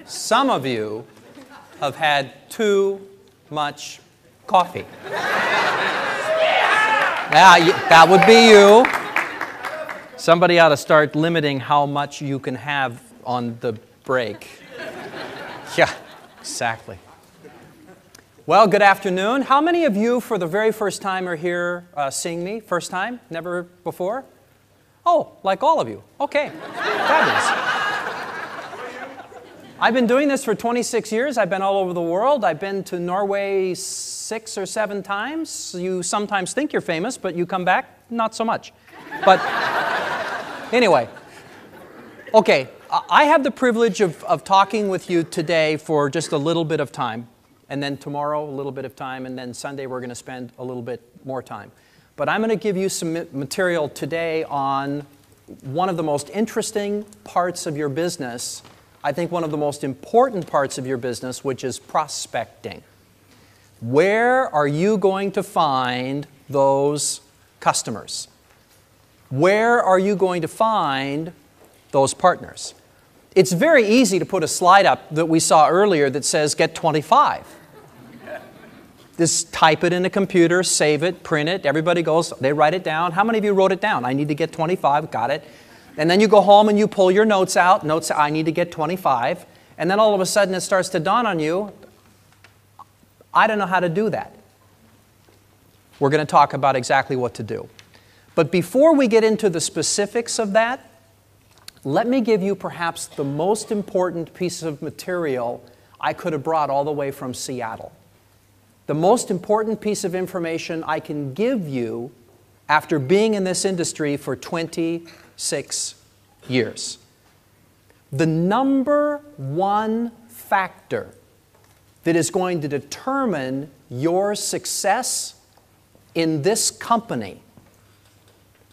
Some of you have had too much coffee. That would be you. Somebody ought to start limiting how much you can have on the break. Yeah, exactly. Well, good afternoon. How many of you for the very first time are here seeing me? First time? Never before? Oh, like all of you. Okay, fabulous. I've been doing this for 26 years. I've been all over the world. I've been to Norway 6 or 7 times. You sometimes think you're famous, but you come back, not so much. But anyway, okay, I have the privilege of talking with you today for just a little bit of time. And then tomorrow, a little bit of time. And then Sunday, we're going to spend a little bit more time. But I'm going to give you some material today on one of the most interesting parts of your business. I think one of the most important parts of your business, which is prospecting. Where are you going to find those customers? Where are you going to find those partners? It's very easy to put a slide up that we saw earlier that says, get 25. Just type it in a computer, save it, print it. Everybody goes, they write it down. How many of you wrote it down? I need to get 25, got it. And then you go home and you pull your notes out. Notes, I need to get 25. And then all of a sudden it starts to dawn on you, I don't know how to do that. We're going to talk about exactly what to do. But before we get into the specifics of that, let me give you perhaps the most important piece of material I could have brought all the way from Seattle. The most important piece of information I can give you after being in this industry for 26 years. The number one factor that is going to determine your success in this company,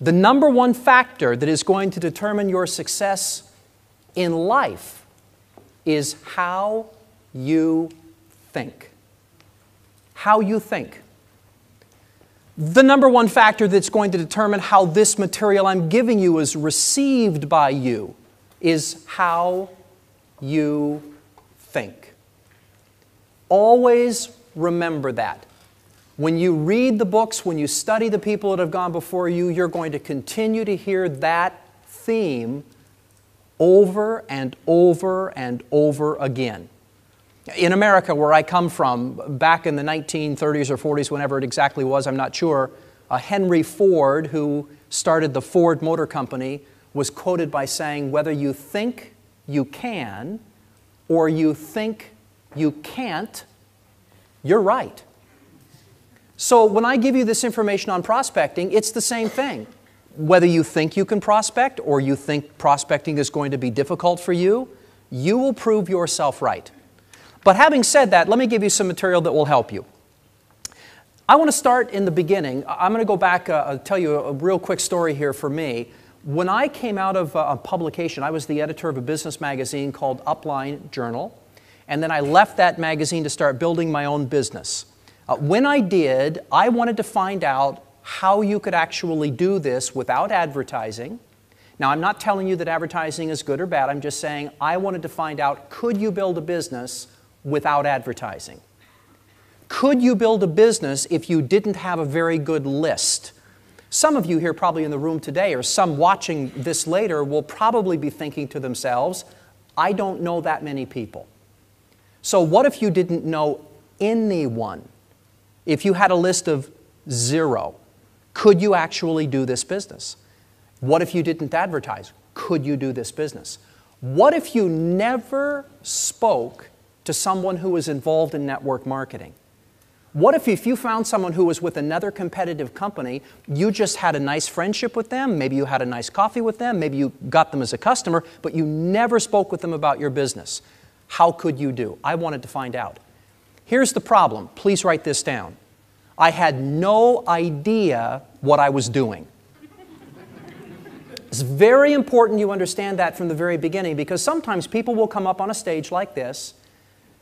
the number one factor that is going to determine your success in life is how you think. How you think. The number one factor that's going to determine how this material I'm giving you is received by you is how you think. Always remember that. When you read the books, when you study the people that have gone before you, you're going to continue to hear that theme over and over and over again. In America, where I come from, back in the 1930s or 40s, whenever it exactly was, I'm not sure, Henry Ford, who started the Ford Motor Company, was quoted by saying, whether you think you can or you think you can't, you're right. So when I give you this information on prospecting, it's the same thing. Whether you think you can prospect or you think prospecting is going to be difficult for you, you will prove yourself right. But having said that, let me give you some material that will help you. I want to start in the beginning. I'm going to go back, tell you a real quick story here for me. When I came out of a publication, I was the editor of a business magazine called Upline Journal, and then I left that magazine to start building my own business. When I did, I wanted to find out how you could actually do this without advertising. Now, I'm not telling you that advertising is good or bad. I'm just saying I wanted to find out, could you build a business without advertising? Could you build a business if you didn't have a very good list? Some of you here probably in the room today, or some watching this later, will probably be thinking to themselves, I don't know that many people. So what if you didn't know anyone? If you had a list of 0, could you actually do this business? What if you didn't advertise? Could you do this business? What if you never spoke to someone who was involved in network marketing? What if you found someone who was with another competitive company, you just had a nice friendship with them, maybe you had a nice coffee with them, maybe you got them as a customer, but you never spoke with them about your business? How could you do? I wanted to find out. Here's the problem. Please write this down. I had no idea what I was doing. It's very important you understand that from the very beginning, because sometimes people will come up on a stage like this.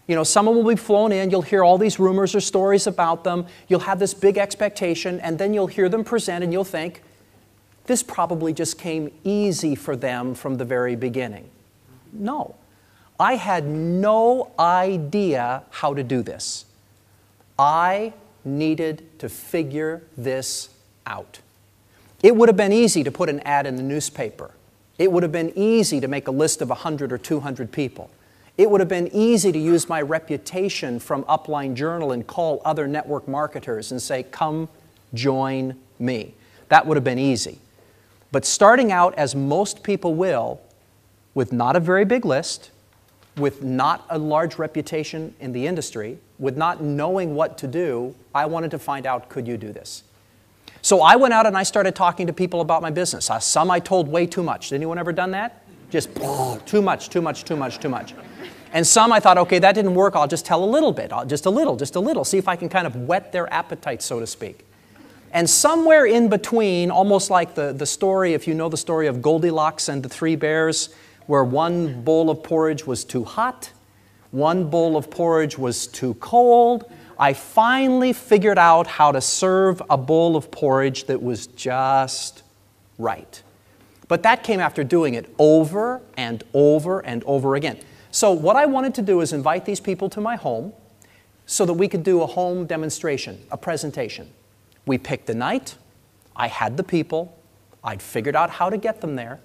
You know, someone will be flown in, you'll hear all these rumors or stories about them, you'll have this big expectation, and then you'll hear them present and you'll think, this probably just came easy for them from the very beginning. No. I had no idea how to do this. I needed to figure this out. It would have been easy to put an ad in the newspaper. It would have been easy to make a list of 100 or 200 people. It would have been easy to use my reputation from Upline Journal and call other network marketers and say, come join me. That would have been easy. But starting out, as most people will, with not a very big list, with not a large reputation in the industry, with not knowing what to do, I wanted to find out, could you do this? So I went out and I started talking to people about my business. Some I told way too much. Anyone ever done that? Just too much, too much, too much, too much. And some I thought, okay, that didn't work. I'll just tell a little bit, just a little, see if I can kind of whet their appetite, so to speak. And somewhere in between, almost like the story, if you know the story of Goldilocks and the Three Bears, where one bowl of porridge was too hot, one bowl of porridge was too cold, I finally figured out how to serve a bowl of porridge that was just right. But that came after doing it over and over and over again. So what I wanted to do is invite these people to my home so that we could do a home demonstration, a presentation. We picked the night, I had the people, I'd figured out how to get them there,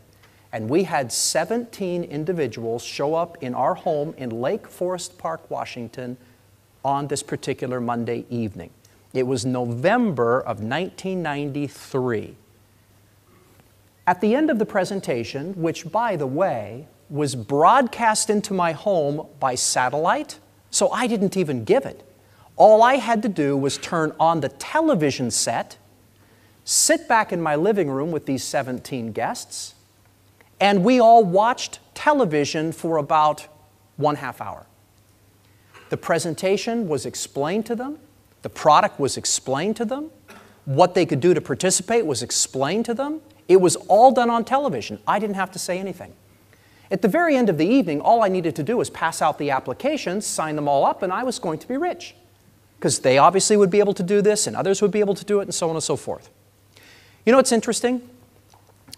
and we had 17 individuals show up in our home in Lake Forest Park, Washington, on this particular Monday evening. It was November of 1993. At the end of the presentation, which, by the way, was broadcast into my home by satellite, so I didn't even give it. All I had to do was turn on the television set, sit back in my living room with these 17 guests, and we all watched television for about 1/2 hour. The presentation was explained to them, the product was explained to them, what they could do to participate was explained to them. It was all done on television. I didn't have to say anything. At the very end of the evening, all I needed to do was pass out the applications, sign them all up, and I was going to be rich. Because they obviously would be able to do this, and others would be able to do it, and so on and so forth. You know what's interesting?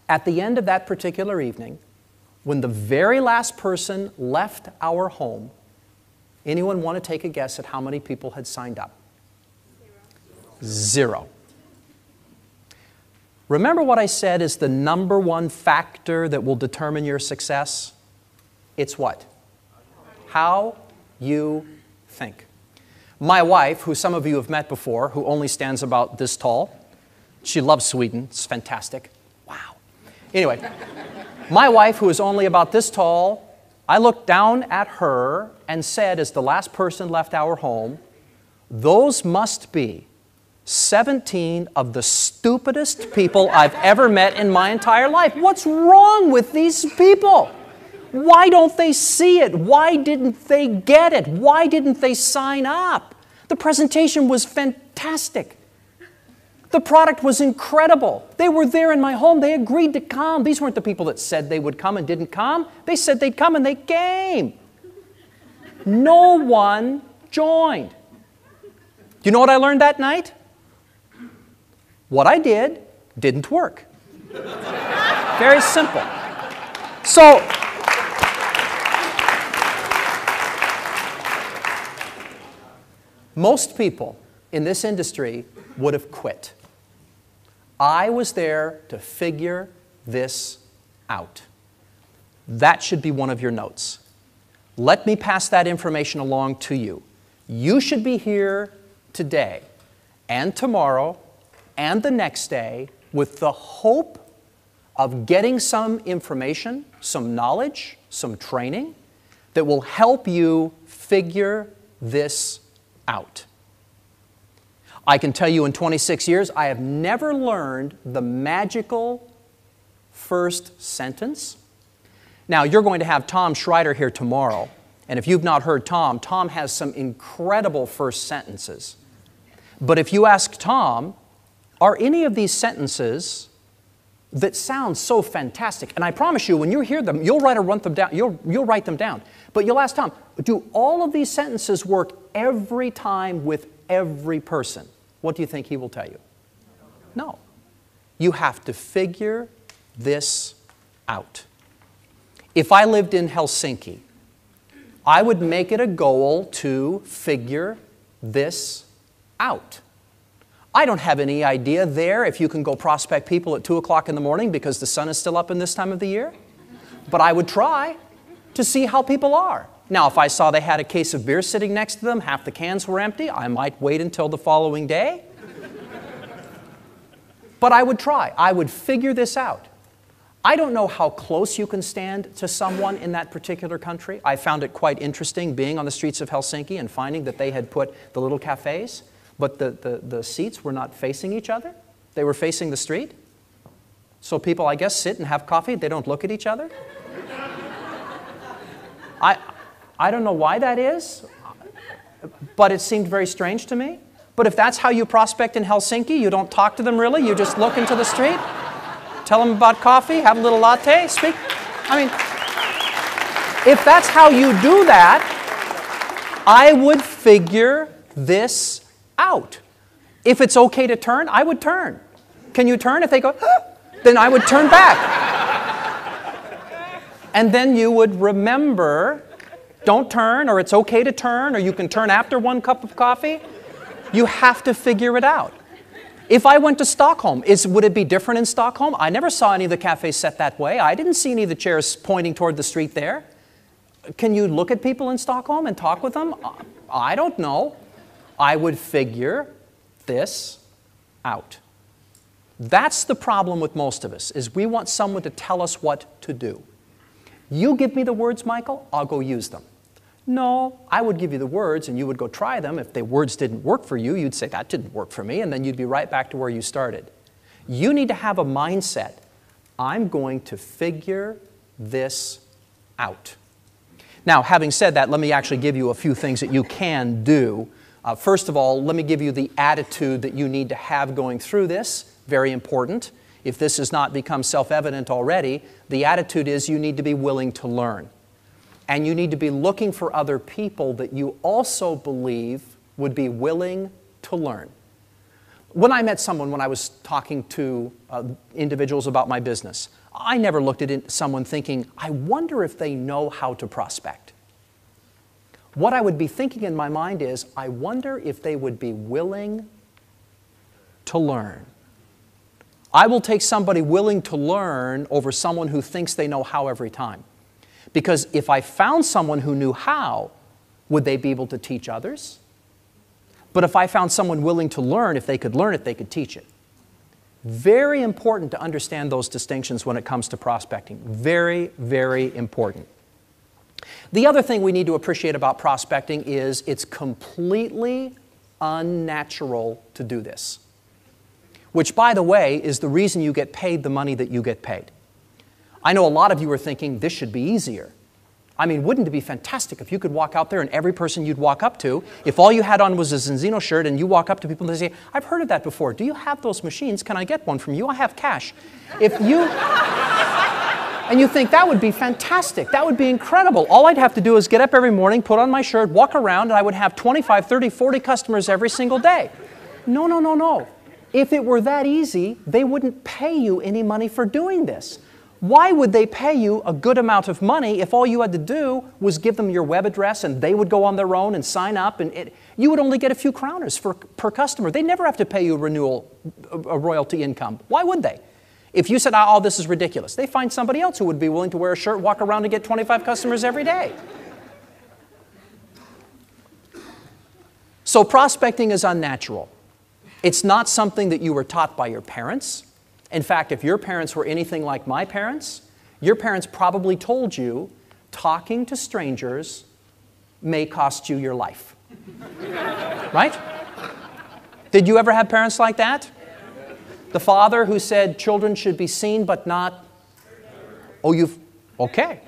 At the end of that particular evening, when the very last person left our home, anyone want to take a guess at how many people had signed up? Zero. Remember what I said is the #1 factor that will determine your success? It's what? How you think. My wife, who some of you have met before, who only stands about this tall, she loves Sweden, it's fantastic. Wow. Anyway, my wife, who is only about this tall, I looked down at her and said, as the last person left our home, those must be 17 of the stupidest people I've ever met in my entire life. What's wrong with these people? Why don't they see it? Why didn't they get it? Why didn't they sign up? The presentation was fantastic. The product was incredible. They were there in my home. They agreed to come. These weren't the people that said they would come and didn't come. They said they'd come and they came. No one joined. Do you know what I learned that night? What I did didn't work. Very simple. So, most people in this industry would have quit. I was there to figure this out. That should be one of your notes. Let me pass that information along to you. You should be here today and tomorrow and the next day with the hope of getting some information, some knowledge, some training that will help you figure this out. I can tell you in 26 years, I have never learned the magical first sentence. Now, you're going to have Tom Schreider here tomorrow, and if you've not heard Tom, Tom has some incredible first sentences. But if you ask Tom, are any of these sentences that sound so fantastic, and I promise you, when you hear them, you'll write them down. You'll write them down. But you'll ask Tom, do all of these sentences work every time with every person? What do you think he will tell you? No. You have to figure this out. If I lived in Helsinki, I would make it a goal to figure this out. I don't have any idea there if you can go prospect people at 2 o'clock in the morning because the sun is still up in this time of the year. But I would try to see how people are. Now, if I saw they had a case of beer sitting next to them, half the cans were empty, I might wait until the following day. But I would try. I would figure this out. I don't know how close you can stand to someone in that particular country. I found it quite interesting being on the streets of Helsinki and finding that they had put the little cafes, but the seats were not facing each other. They were facing the street. So people, I guess, sit and have coffee. They don't look at each other. I don't know why that is, but it seemed very strange to me. But if that's how you prospect in Helsinki, you don't talk to them really, you just look into the street, tell them about coffee, have a little latte, speak. I mean, if that's how you do that, I would figure this out. If it's okay to turn, I would turn. Can you turn? If they go, ah, then I would turn back. And then you would remember, don't turn, or it's okay to turn, or you can turn after 1 cup of coffee. You have to figure it out. If I went to Stockholm, would it be different in Stockholm? I never saw any of the cafes set that way. I didn't see any of the chairs pointing toward the street there. Can you look at people in Stockholm and talk with them? I don't know. I would figure this out. That's the problem with most of us, is we want someone to tell us what to do. You give me the words, Michael, I'll go use them. No, I would give you the words and you would go try them. If the words didn't work for you, you'd say, that didn't work for me, and then you'd be right back to where you started. You need to have a mindset, I'm going to figure this out. Now, having said that, let me actually give you a few things that you can do. First of all, let me give you the attitude that you need to have going through this. Very important. If this has not become self-evident already, the attitude is you need to be willing to learn. And you need to be looking for other people that you also believe would be willing to learn. When I met someone, when I was talking to individuals about my business, I never looked at someone thinking, I wonder if they know how to prospect. What I would be thinking in my mind is, I wonder if they would be willing to learn. I will take somebody willing to learn over someone who thinks they know how every time. Because if I found someone who knew how, would they be able to teach others? But if I found someone willing to learn, if they could learn it, they could teach it. Very important to understand those distinctions when it comes to prospecting. Very, very important. The other thing we need to appreciate about prospecting is it's completely unnatural to do this. Which, by the way, is the reason you get paid the money that you get paid. I know a lot of you are thinking, this should be easier. I mean, wouldn't it be fantastic if you could walk out there and every person you'd walk up to, if all you had on was a Zinzino shirt and you walk up to people and they say, I've heard of that before. Do you have those machines? Can I get one from you? I have cash. And you think, that would be fantastic. That would be incredible. All I'd have to do is get up every morning, put on my shirt, walk around, and I would have 25, 30, 40 customers every single day. No, no, no, no. If it were that easy, they wouldn't pay you any money for doing this. Why would they pay you a good amount of money if all you had to do was give them your web address and they would go on their own and sign up, and you would only get a few krooners per customer. They never have to pay you a royalty income. Why would they? If you said, oh, this is ridiculous, they find somebody else who would be willing to wear a shirt, walk around and get 25 customers every day. So prospecting is unnatural. It's not something that you were taught by your parents. In fact, if your parents were anything like my parents, your parents probably told you talking to strangers may cost you your life. Right? Did you ever have parents like that? The father who said children should be seen but not... Oh, okay.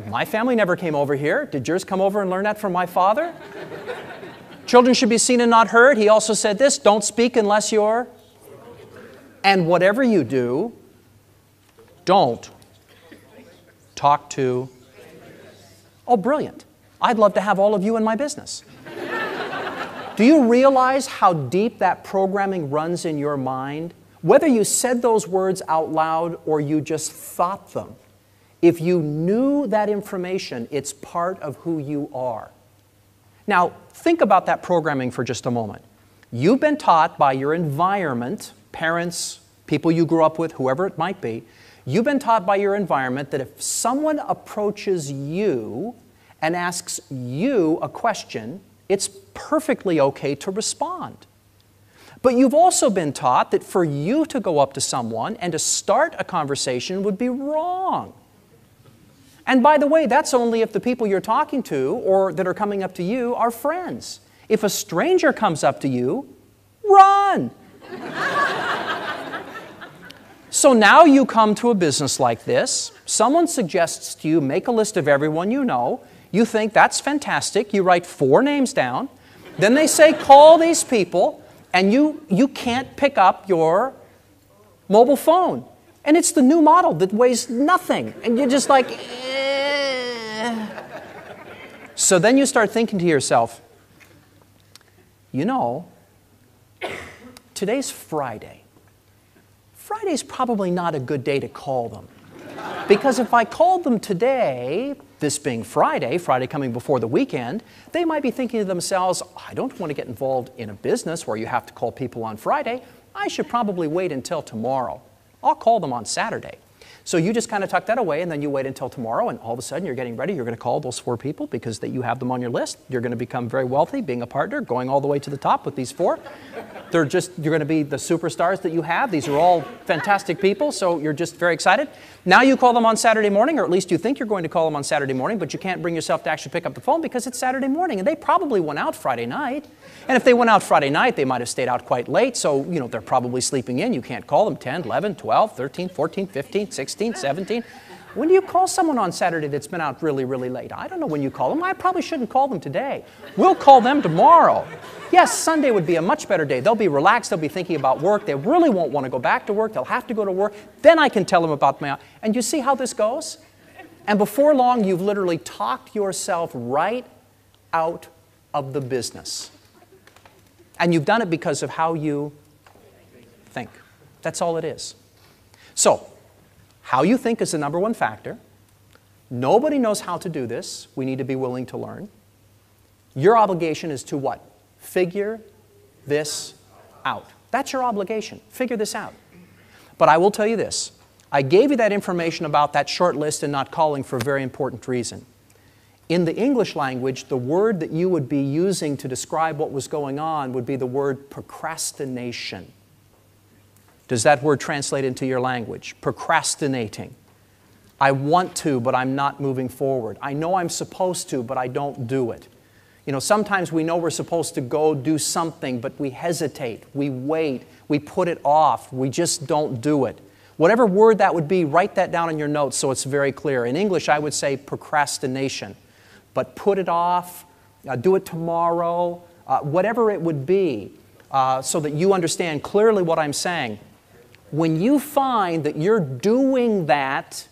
My family never came over here. Did yours come over and learn that from my father? Children should be seen and not heard. He also said this, don't speak unless you're... And whatever you do, don't talk to... Oh, brilliant. I'd love to have all of you in my business. Do you realize how deep that programming runs in your mind? Whether you said those words out loud or you just thought them, If you knew that information, it's part of who you are. Now, think about that programming for just a moment. You've been taught by your environment, parents, people you grew up with, whoever it might be, you've been taught by your environment that if someone approaches you and asks you a question, it's perfectly okay to respond. But you've also been taught that for you to go up to someone and to start a conversation would be wrong. And by the way, that's only if the people you're talking to or that are coming up to you are friends. If a stranger comes up to you, run! So now you come to a business like this, someone suggests to you, make a list of everyone you know, you think that's fantastic, you write 4 names down, then they say call these people, and you can't pick up your mobile phone. And it's the new model that weighs nothing, and you're just like, eh. So then you start thinking to yourself, you know, today's Friday. Friday's probably not a good day to call them. Because if I called them today, this being Friday, Friday coming before the weekend, they might be thinking to themselves, I don't want to get involved in a business where you have to call people on Friday. I should probably wait until tomorrow. I'll call them on Saturday. So you just kind of tuck that away and then you wait until tomorrow and all of a sudden you're getting ready. You're going to call those 4 people because you have them on your list. You're going to become very wealthy being a partner, going all the way to the top with these 4. You're going to be the superstars that you have. These are all fantastic people, so you're just very excited. Now you call them on Saturday morning, or at least you think you're going to call them on Saturday morning, but you can't bring yourself to actually pick up the phone because it's Saturday morning, and they probably went out Friday night. And if they went out Friday night, they might have stayed out quite late, so they're probably sleeping in. You can't call them 10, 11, 12, 13, 14, 15, 16, 17. When do you call someone on Saturday that's been out really, really late? I don't know when you call them. I probably shouldn't call them today. We'll call them tomorrow. Yes, Sunday would be a much better day. They'll be relaxed. They'll be thinking about work. They really won't want to go back to work. They'll have to go to work. Then I can tell them about my... And you see how this goes? And before long, you've literally talked yourself right out of the business. And you've done it because of how you think. That's all it is. So, how you think is the number 1 factor. Nobody knows how to do this. We need to be willing to learn. Your obligation is to what? Figure this out. That's your obligation. Figure this out. But I will tell you this. I gave you that information about that short list and not calling for a very important reason. In the English language, the word that you would be using to describe what was going on would be the word procrastination. Does that word translate into your language? Procrastinating. I want to, but I'm not moving forward. I know I'm supposed to, but I don't do it. Sometimes we know we're supposed to go do something, but we hesitate, we wait, we put it off, we just don't do it. Whatever word that would be, write that down in your notes so it's very clear. In English, I would say procrastination. But put it off, do it tomorrow, whatever it would be, so that you understand clearly what I'm saying. When you find that you're doing that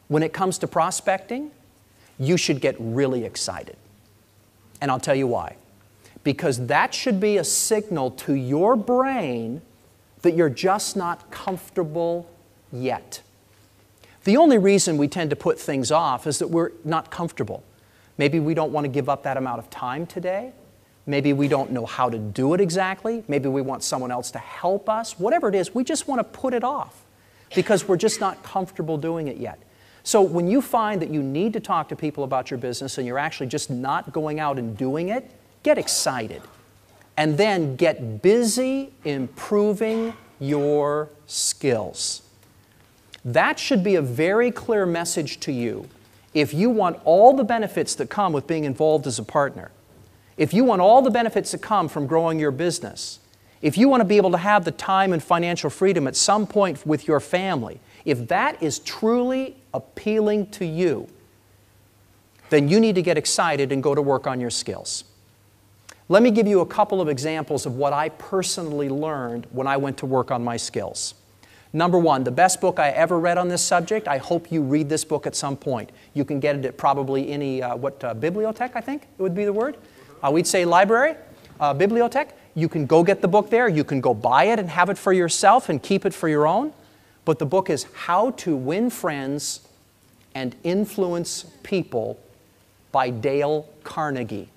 when it comes to prospecting, you should get really excited. And I'll tell you why. Because that should be a signal to your brain that you're just not comfortable yet. The only reason we tend to put things off is that we're not comfortable. Maybe we don't want to give up that amount of time today. Maybe we don't know how to do it exactly. Maybe we want someone else to help us. Whatever it is, we just want to put it off because we're just not comfortable doing it yet. So when you find that you need to talk to people about your business and you're actually just not going out and doing it, get excited. And then get busy improving your skills. That should be a very clear message to you if you want all the benefits that come with being involved as a partner. If you want all the benefits that come from growing your business, if you want to be able to have the time and financial freedom at some point with your family, if that is truly appealing to you, then you need to get excited and go to work on your skills. Let me give you a couple of examples of what I personally learned when I went to work on my skills. Number 1, the best book I ever read on this subject. I hope you read this book at some point. You can get it at probably any, bibliothèque, I think it would be the word. We'd say library, bibliothèque. You can go get the book there. You can go buy it and have it for yourself and keep it for your own. But the book is How to Win Friends and Influence People by Dale Carnegie.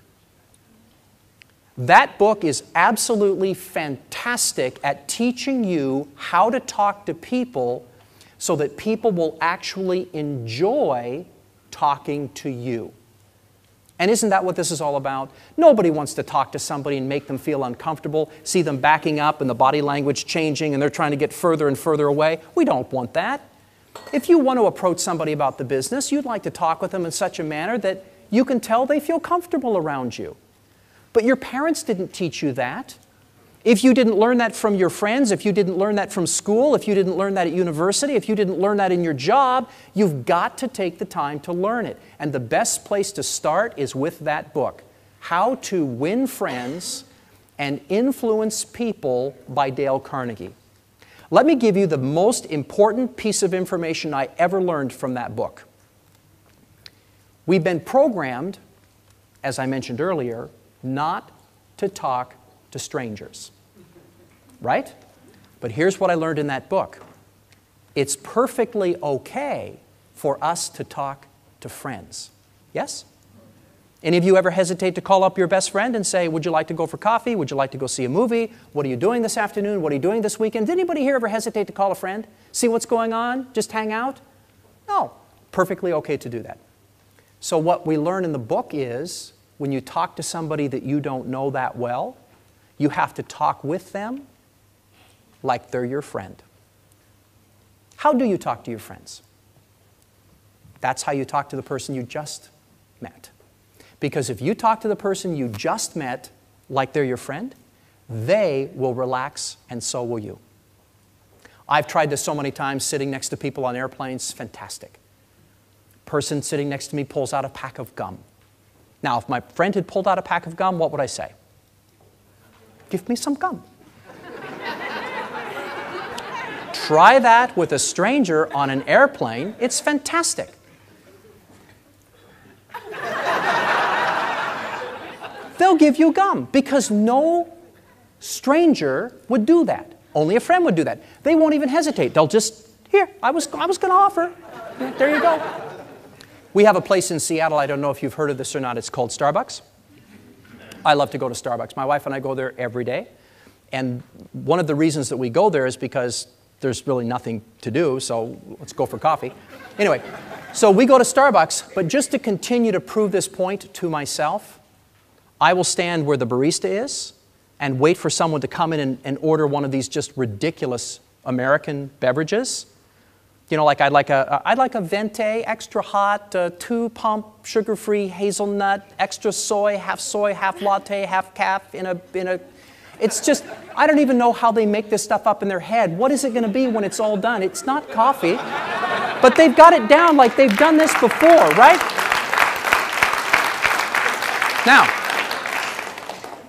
That book is absolutely fantastic at teaching you how to talk to people so that people will actually enjoy talking to you. And isn't that what this is all about? Nobody wants to talk to somebody and make them feel uncomfortable, see them backing up and the body language changing and they're trying to get further and further away. We don't want that. If you want to approach somebody about the business, you'd like to talk with them in such a manner that you can tell they feel comfortable around you. But your parents didn't teach you that. If you didn't learn that from your friends, if you didn't learn that from school, if you didn't learn that at university, if you didn't learn that in your job, you've got to take the time to learn it. And the best place to start is with that book, How to Win Friends and Influence People by Dale Carnegie. Let me give you the most important piece of information I ever learned from that book. We've been programmed, as I mentioned earlier, not to talk to strangers. Right? But here's what I learned in that book. It's perfectly okay for us to talk to friends. Yes? Any of you ever hesitate to call up your best friend and say, would you like to go for coffee? Would you like to go see a movie? What are you doing this afternoon? What are you doing this weekend? Did anybody here ever hesitate to call a friend? See what's going on? Just hang out? No. Perfectly okay to do that. So what we learn in the book is, when you talk to somebody that you don't know that well, you have to talk with them like they're your friend. How do you talk to your friends? That's how you talk to the person you just met. Because if you talk to the person you just met like they're your friend, they will relax and so will you. I've tried this so many times sitting next to people on airplanes. Fantastic. Person sitting next to me pulls out a pack of gum. Now, if my friend had pulled out a pack of gum, what would I say? Give me some gum. Try that with a stranger on an airplane. It's fantastic. They'll give you gum because no stranger would do that. Only a friend would do that. They won't even hesitate. They'll just, here, I was going to offer. There you go. We have a place in Seattle, I don't know if you've heard of this or not, it's called Starbucks. I love to go to Starbucks. My wife and I go there every day. And one of the reasons that we go there is because there's really nothing to do, so let's go for coffee. Anyway, so we go to Starbucks, but just to continue to prove this point to myself, I will stand where the barista is and wait for someone to come in and order one of these just ridiculous American beverages. You know, like I'd like a venti, extra hot, 2-pump, sugar-free, hazelnut, extra soy, half latte, half calf in a. It's just, I don't even know how they make this stuff up in their head. What is it going to be when it's all done? It's not coffee, but they've got it down like they've done this before, right? Now,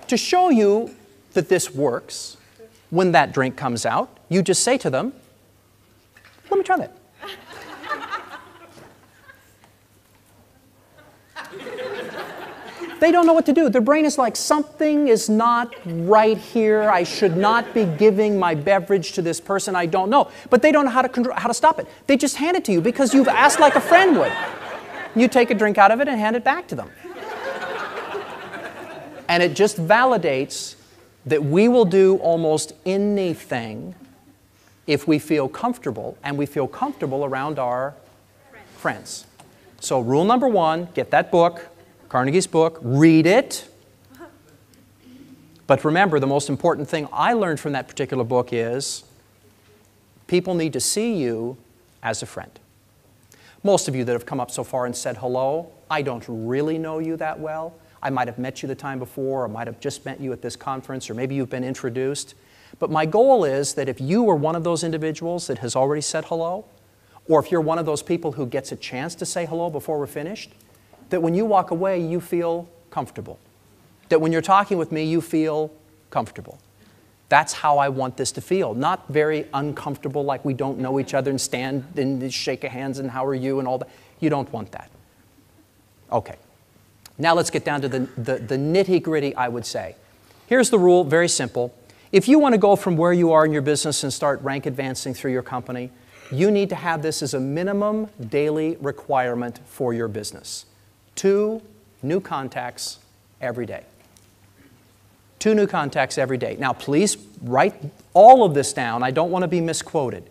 to show you that this works, when that drink comes out, you just say to them, let me try that. They don't know what to do. Their brain is like, something is not right here. I should not be giving my beverage to this person I don't know. But they don't know how to stop it. They just hand it to you because you've asked like a friend would. You take a drink out of it and hand it back to them. And it just validates that we will do almost anything if we feel comfortable, and we feel comfortable around our friends. So rule number 1, get that book, Carnegie's book, read it. But remember, the most important thing I learned from that particular book is people need to see you as a friend. Most of you that have come up so far and said hello, I don't really know you that well. I might have met you the time before, or might have just met you at this conference, or maybe you've been introduced. But my goal is that if you are one of those individuals that has already said hello, or if you're one of those people who gets a chance to say hello before we're finished, that when you walk away, you feel comfortable. That when you're talking with me, you feel comfortable. That's how I want this to feel. Not very uncomfortable, like we don't know each other and stand and shake hands and how are you and all that. You don't want that. Okay. Now let's get down to the nitty-gritty, I would say. Here's the rule, very simple. If you want to go from where you are in your business and start rank advancing through your company, you need to have this as a minimum daily requirement for your business. 2 new contacts every day. 2 new contacts every day. Now, please write all of this down. I don't want to be misquoted.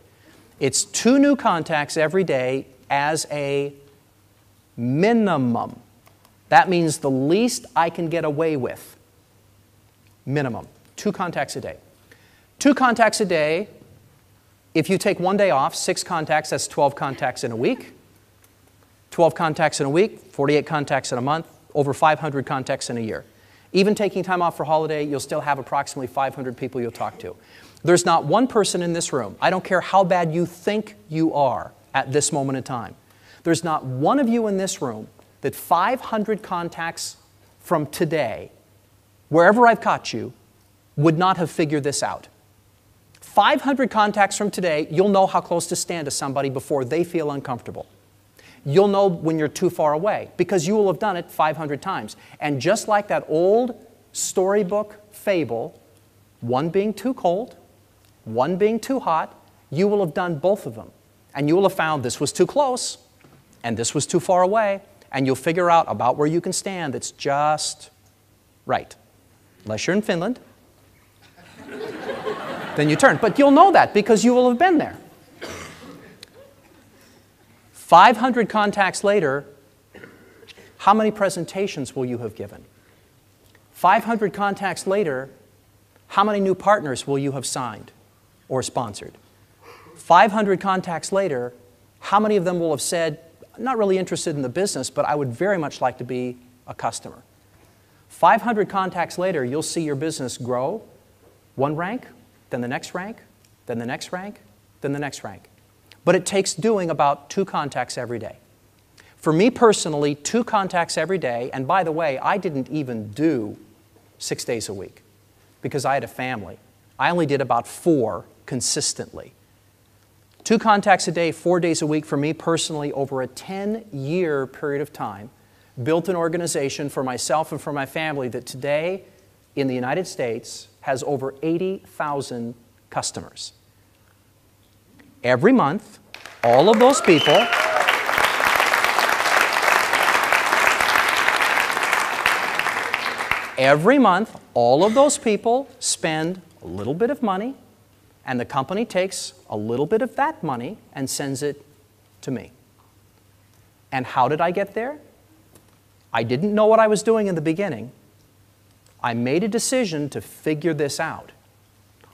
It's 2 new contacts every day as a minimum. That means the least I can get away with. Minimum. 2 contacts a day. 2 contacts a day. If you take 1 day off, 6 contacts, that's 12 contacts in a week. 12 contacts in a week, 48 contacts in a month, over 500 contacts in a year. Even taking time off for holiday, you'll still have approximately 500 people you'll talk to. There's not one person in this room, I don't care how bad you think you are at this moment in time, there's not one of you in this room that 500 contacts from today, wherever I've caught you, would not have figured this out. 500 contacts from today, you'll know how close to stand to somebody before they feel uncomfortable. You'll know when you're too far away because you will have done it 500 times. And just like that old storybook fable, one being too cold, one being too hot, you will have done both of them. And you will have found this was too close and this was too far away, and you'll figure out about where you can stand that's just right. Unless you're in Finland, then you turn. But you'll know that because you will have been there. 500 contacts later, how many presentations will you have given? 500 contacts later, how many new partners will you have signed or sponsored? 500 contacts later, how many of them will have said, I'm not really interested in the business, but I would very much like to be a customer? 500 contacts later, you'll see your business grow 1 rank, then the next rank, then the next rank, then the next rank. But it takes doing about 2 contacts every day. For me personally, 2 contacts every day, and by the way, I didn't even do 6 days a week because I had a family. I only did about 4 consistently. 2 contacts a day, 4 days a week for me personally over a 10-year period of time, built an organization for myself and for my family that today in the United States has over 80,000 customers. Every month, all of those people spend a little bit of money, and the company takes a little bit of that money and sends it to me. And how did I get there? I didn't know what I was doing in the beginning. I made a decision to figure this out.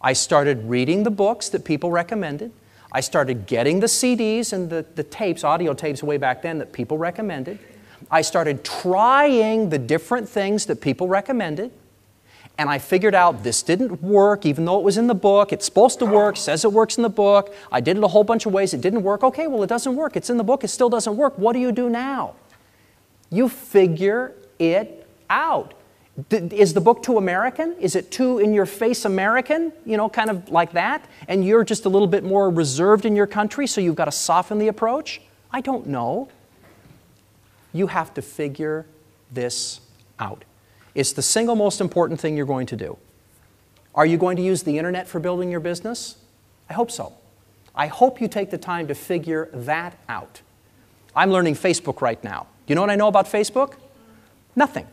I started reading the books that people recommended. I started getting the CDs and the tapes, audio tapes way back then that people recommended. I started trying the different things that people recommended. And I figured out this didn't work, even though it was in the book. It's supposed to work, says it works in the book. I did it a whole bunch of ways. It didn't work. Okay, well, it doesn't work. It's in the book. It still doesn't work. What do you do now? You figure it out. Is the book too American? Is it too in-your-face American? You know, kind of like that? And you're just a little bit more reserved in your country, so you've got to soften the approach? I don't know. You have to figure this out. It's the single most important thing you're going to do. Are you going to use the internet for building your business? I hope so. I hope you take the time to figure that out. I'm learning Facebook right now. You know what I know about Facebook? Nothing.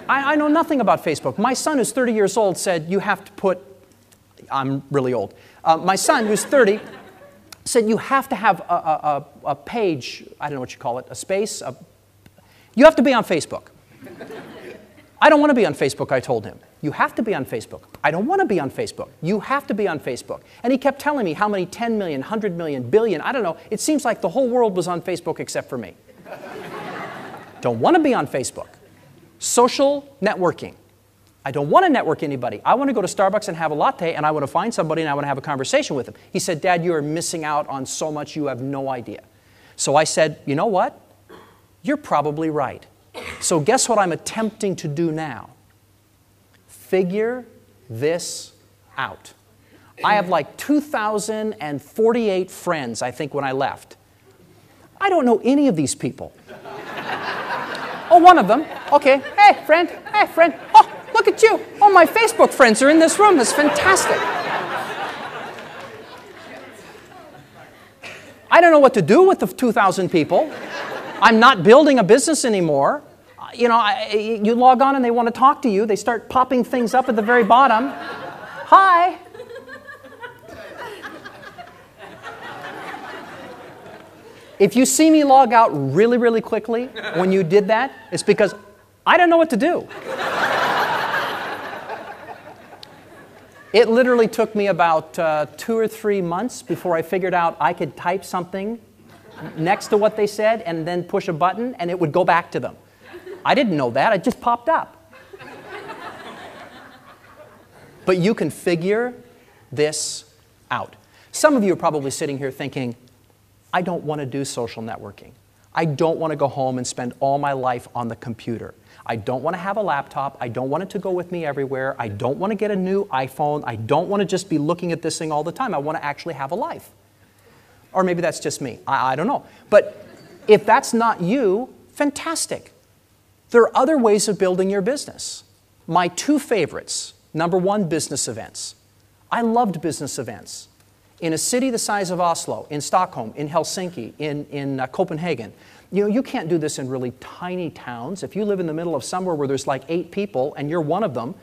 I know nothing about Facebook. My son, who's 30 years old, said you have to put, I'm really old. My son, who's 30, said you have to have a page, I don't know what you call it, a space. You have to be on Facebook. I don't want to be on Facebook, I told him. You have to be on Facebook. I don't want to be on Facebook. You have to be on Facebook. And he kept telling me how many 10 million, 100 million, billion, I don't know. It seems like the whole world was on Facebook except for me. Don't want to be on Facebook. Social networking. I don't want to network anybody. I want to go to Starbucks and have a latte, and I want to find somebody and I want to have a conversation with them. He said, Dad, you are missing out on so much you have no idea. So I said, you know what? You're probably right. So guess what I'm attempting to do now? Figure this out. I have like 2,048 friends, I think, when I left. I don't know any of these people. Oh, one of them. Okay. Hey, friend. Hey, friend. Oh, look at you. Oh, my Facebook friends are in this room. That's fantastic. I don't know what to do with the 2,000 people. I'm not building a business anymore. You know, you log on and they want to talk to you. They start popping things up at the very bottom. Hi. If you see me log out really, really quickly when you did that, it's because I don't know what to do. It literally took me about 2 or 3 months before I figured out I could type something next to what they said and then push a button and it would go back to them. I didn't know that. It just popped up. But you can figure this out. Some of you are probably sitting here thinking, I don't want to do social networking. I don't want to go home and spend all my life on the computer. I don't want to have a laptop. I don't want it to go with me everywhere. I don't want to get a new iPhone. I don't want to just be looking at this thing all the time. I want to actually have a life. Or maybe that's just me. I don't know. But if that's not you, fantastic. There are other ways of building your business. My 2 favorites. Number 1, business events. I loved business events. In a city the size of Oslo, in Stockholm, in Helsinki, in Copenhagen. You know, you can't do this in really tiny towns. If you live in the middle of somewhere where there's like 8 people and you're one of them,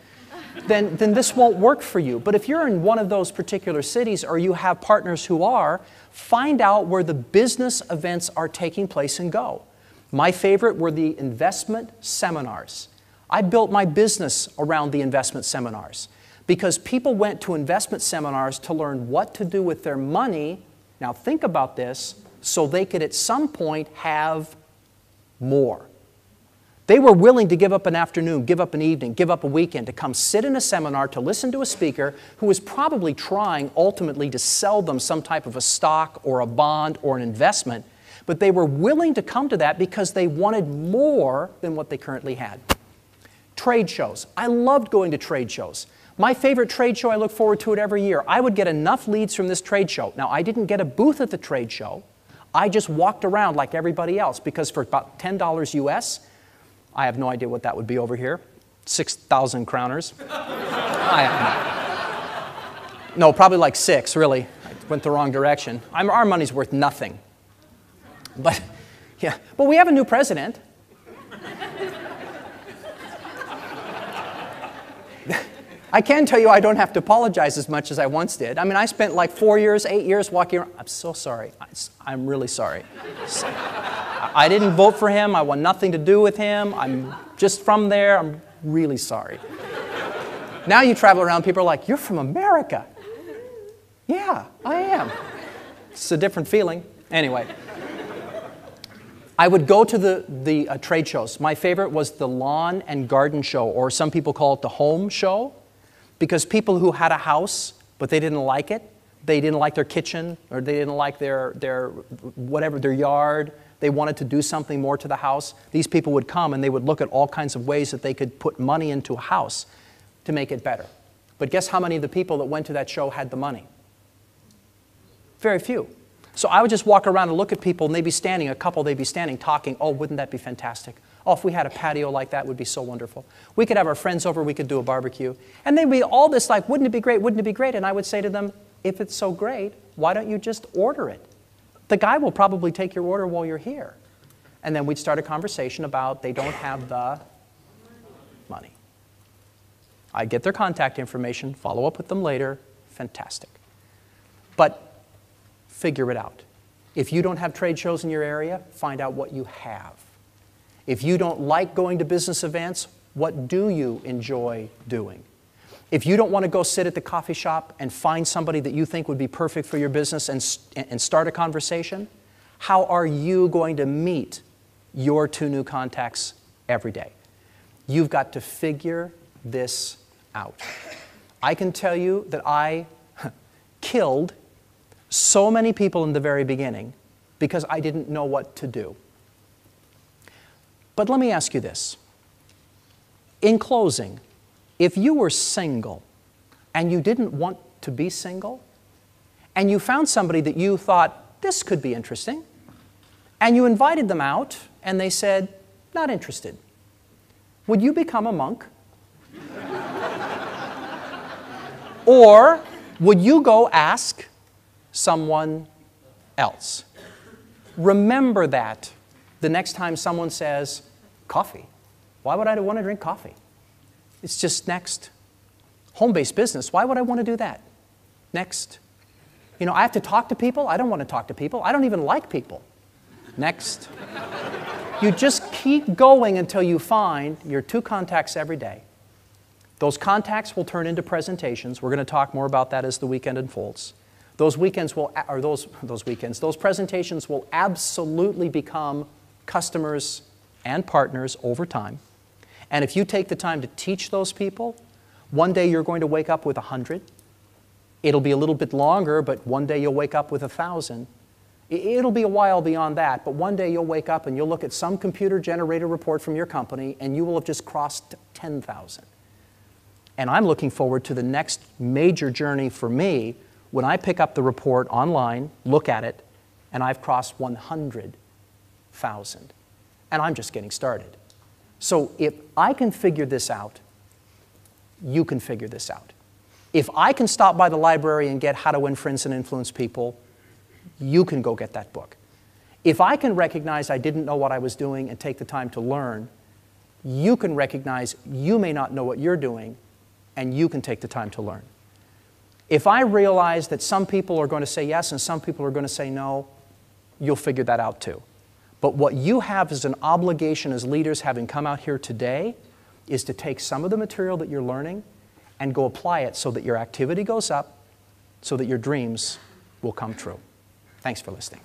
then this won't work for you. But if you're in one of those particular cities or you have partners who are, find out where the business events are taking place and go. My favorite were the investment seminars. I built my business around the investment seminars because people went to investment seminars to learn what to do with their money. Now think about this, so they could at some point have more. They were willing to give up an afternoon, give up an evening, give up a weekend to come sit in a seminar to listen to a speaker who was probably trying ultimately to sell them some type of a stock or a bond or an investment, but they were willing to come to that because they wanted more than what they currently had. Trade shows. I loved going to trade shows. My favorite trade show, I look forward to it every year. I would get enough leads from this trade show. Now, I didn't get a booth at the trade show. I just walked around like everybody else because for about $10 US, I have no idea what that would be over here, 6,000 krooners. No, probably like 6, really. I went the wrong direction. Our money's worth nothing. But, yeah, but we have a new president. I can tell you I don't have to apologize as much as I once did. I mean, I spent like 4 years, 8 years walking around. I'm so sorry. I'm really sorry. I didn't vote for him. I want nothing to do with him. I'm just from there. I'm really sorry. Now you travel around, people are like, you're from America. Yeah, I am. It's a different feeling. Anyway. I would go to the trade shows. My favorite was the lawn and garden show, or some people call it the home show, because people who had a house, but they didn't like it, they didn't like their kitchen, or they didn't like their yard, they wanted to do something more to the house, these people would come and they would look at all kinds of ways that they could put money into a house to make it better. But guess how many of the people that went to that show had the money? Very few. So I would just walk around and look at people, and they'd be standing, a couple, they'd be standing talking, oh, wouldn't that be fantastic? Oh, if we had a patio like that, it would be so wonderful. We could have our friends over, we could do a barbecue. And they'd be all this like, wouldn't it be great, wouldn't it be great? And I would say to them, if it's so great, why don't you just order it? The guy will probably take your order while you're here. And then we'd start a conversation about they don't have the money. I'd get their contact information, follow up with them later, fantastic. But figure it out. If you don't have trade shows in your area, find out what you have. If you don't like going to business events, what do you enjoy doing? If you don't want to go sit at the coffee shop and find somebody that you think would be perfect for your business and start a conversation, how are you going to meet your 2 new contacts every day? You've got to figure this out. I can tell you that I killed so many people in the very beginning because I didn't know what to do. But let me ask you this. In closing, if you were single and you didn't want to be single, and you found somebody that you thought, this could be interesting, and you invited them out and they said, not interested, would you become a monk? Or would you go ask someone else? Remember that the next time someone says, coffee. Why would I want to drink coffee? It's just next. Home-based business, why would I want to do that? Next. You know, I have to talk to people? I don't want to talk to people. I don't even like people. Next. You just keep going until you find your 2 contacts every day. Those contacts will turn into presentations. We're going to talk more about that as the weekend unfolds. Those presentations will absolutely become customers and partners over time. And if you take the time to teach those people, one day you're going to wake up with 100. It'll be a little bit longer, but one day you'll wake up with 1,000. It'll be a while beyond that, but one day you'll wake up and you'll look at some computer-generated report from your company and you will have just crossed 10,000. And I'm looking forward to the next major journey for me when I pick up the report online, look at it, and I've crossed 100,000. And I'm just getting started. So if I can figure this out, you can figure this out. If I can stop by the library and get How to Win Friends and Influence People, you can go get that book. If I can recognize I didn't know what I was doing and take the time to learn, you can recognize you may not know what you're doing, and you can take the time to learn. If I realize that some people are going to say yes and some people are going to say no, you'll figure that out too. But what you have as an obligation as leaders, having come out here today, is to take some of the material that you're learning and go apply it so that your activity goes up, so that your dreams will come true. Thanks for listening.